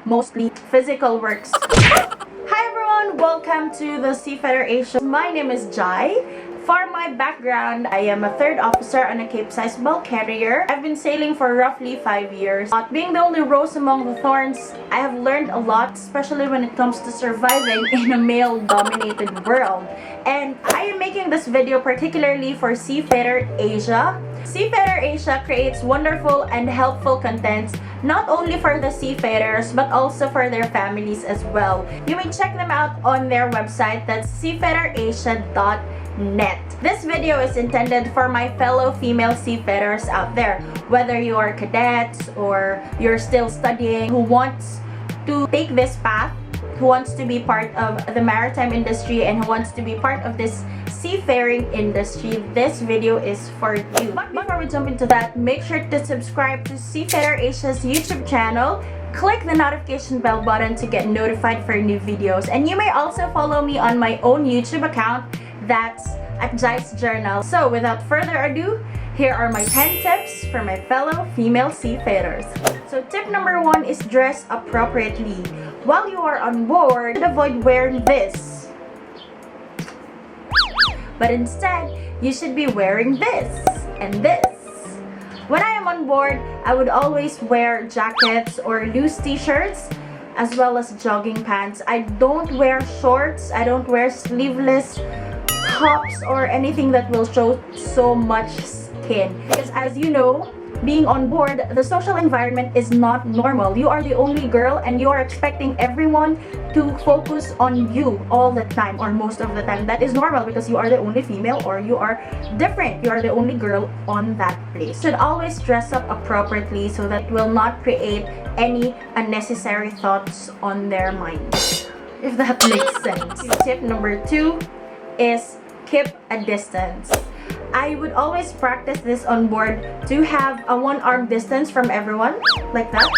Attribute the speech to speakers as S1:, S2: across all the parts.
S1: mostly physical works. Hi everyone! Welcome to the Seafarer Asia. My name is Jy. For my background, I am a 3rd officer on a Capesize bulk carrier. I've been sailing for roughly 5 years. Being the only rose among the thorns, I have learned a lot, especially when it comes to surviving in a male-dominated world. And I am making this video particularly for Seafarer Asia. Seafarer Asia creates wonderful and helpful contents not only for the seafarers but also for their families as well. You may check them out on their website, that's seafarerasia.net. This video is intended for my fellow female seafarers out there, whether you are cadets or you're still studying, who wants to take this path, who wants to be part of the maritime industry and who wants to be part of this seafaring industry. This video is for you. But before we jump into that, make sure to subscribe to Seafarer Asia's YouTube channel. Click the notification bell button to get notified for new videos. And you may also follow me on my own YouTube account, that's at Jy's Journal. So without further ado, here are my 10 tips for my fellow female seafarers. So tip number 1 is dress appropriately. While you are on board, avoid wearing this. But instead, you should be wearing this and this. When I am on board, I would always wear jackets or loose t-shirts as well as jogging pants. I don't wear shorts, I don't wear sleeveless tops or anything that will show so much skin. Because as you know, being on board, the social environment is not normal. You are the only girl and you are expecting everyone to focus on you all the time or most of the time. That is normal because you are the only female or you are different. You are the only girl on that place. You should always dress up appropriately so that it will not create any unnecessary thoughts on their minds, if that makes sense. Tip number 2 is keep a distance. I would always practice this on board to have a 1-arm distance from everyone, like that.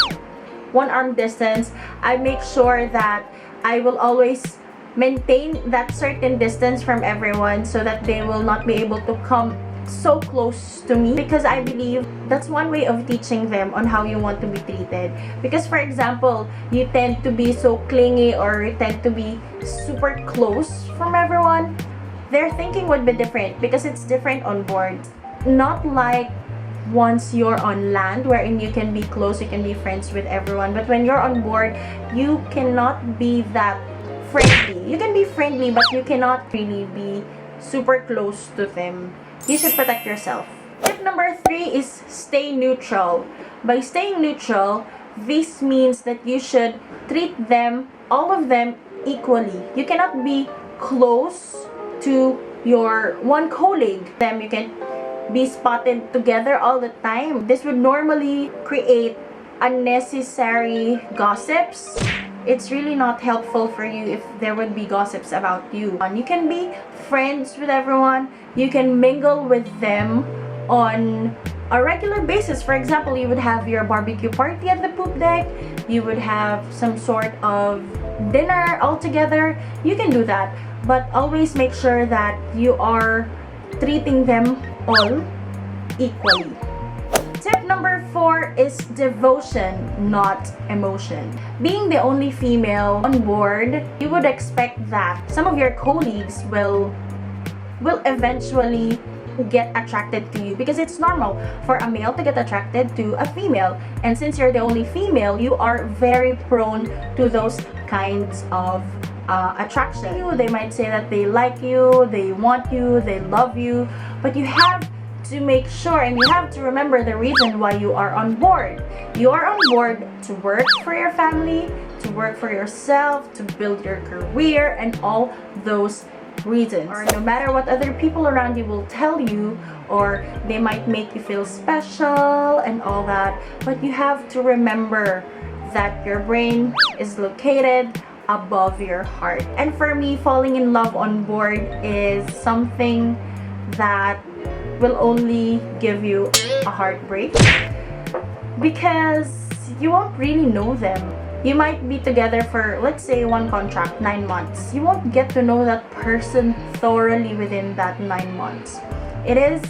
S1: 1-arm distance. I make sure that I will always maintain that certain distance from everyone so that they will not be able to come so close to me, because I believe that's one way of teaching them on how you want to be treated. Because for example, you tend to be so clingy or you tend to be super close from everyone, their thinking would be different because it's different on board. Not like once you're on land wherein you can be close, you can be friends with everyone, but when you're on board, you cannot be that friendly. You can be friendly but you cannot really be super close to them. You should protect yourself. Tip number 3 is stay neutral. By staying neutral, this means that you should treat them, all of them, equally. You cannot be close to your one colleague. Them you can be spotted together all the time. This would normally create unnecessary gossips. It's really not helpful for you if there would be gossips about you. You can be friends with everyone. You can mingle with them on a regular basis. For example, you would have your barbecue party at the poop deck. You would have some sort of dinner all together. You can do that. But always make sure that you are treating them all equally. Tip number 4 is devotion, not emotion. Being the only female on board, you would expect that some of your colleagues will eventually get attracted to you, because it's normal for a male to get attracted to a female, and since you're the only female, you are very prone to those kinds of attraction. They might say that they like you, they want you, they love you, but you have to make sure and you have to remember the reason why you are on board. You are on board to work for your family, to work for yourself, to build your career, and all those reasons. Or no matter what other people around you will tell you, or they might make you feel special and all that, but you have to remember that your brain is located above your heart. And for me, falling in love on board is something that will only give you a heartbreak, because you won't really know them. You might be together for, let's say, one contract, 9 months. You won't get to know that person thoroughly within that 9 months. It is,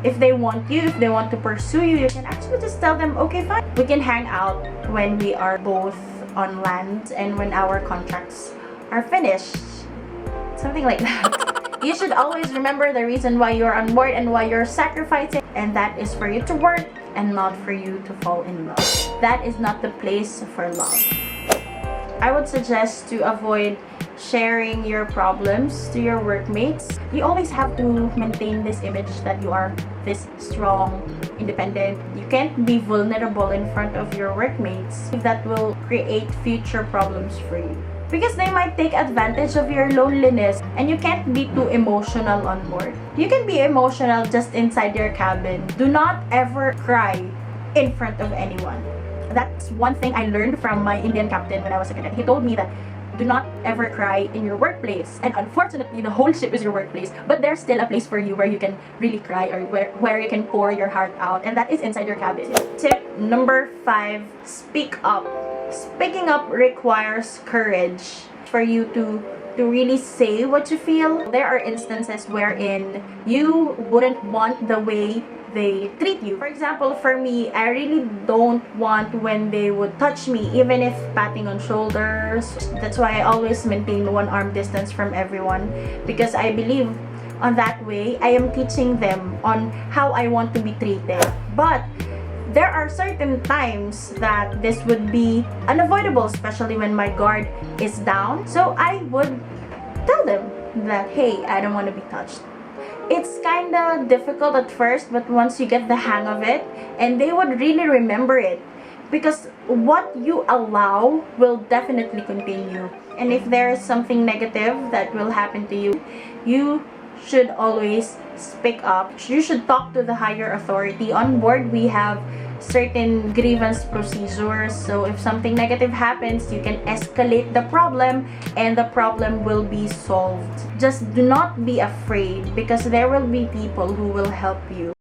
S1: if they want you, if they want to pursue you, you can actually just tell them, okay, fine, we can hang out when we are both on land and when our contracts are finished. Something like that. You should always remember the reason why you're on board and why you're sacrificing, and that is for you to work and not for you to fall in love. That is not the place for love. I would suggest to avoid sharing your problems to your workmates. You always have to maintain this image that you are this strong, independent. You can't be vulnerable in front of your workmates. That will create future problems for you, because they might take advantage of your loneliness, and you can't be too emotional on board. You can be emotional just inside your cabin. Do not ever cry in front of anyone. That's one thing I learned from my Indian captain when I was a cadet. He told me that do not ever cry in your workplace. And unfortunately, the whole ship is your workplace, but there's still a place for you where you can really cry, or where you can pour your heart out, and that is inside your cabin. Tip number 5, speak up. Speaking up requires courage for you to really say what you feel. There are instances wherein you wouldn't want the way they treat you. For example, for me, I really don't want when they would touch me, even if patting on shoulders. That's why I always maintain 1 arm distance from everyone, because I believe on that way I am teaching them on how I want to be treated. But there are certain times that this would be unavoidable, especially when my guard is down. So I would tell them that, hey, I don't want to be touched. It's kind of difficult at first, but once you get the hang of it, and they would really remember it, because what you allow will definitely continue. And if there is something negative that will happen to you, you should always speak up. You should talk to the higher authority. On board, we have certain grievance procedures, so if something negative happens, you can escalate the problem and the problem will be solved. Just do not be afraid, because there will be people who will help you.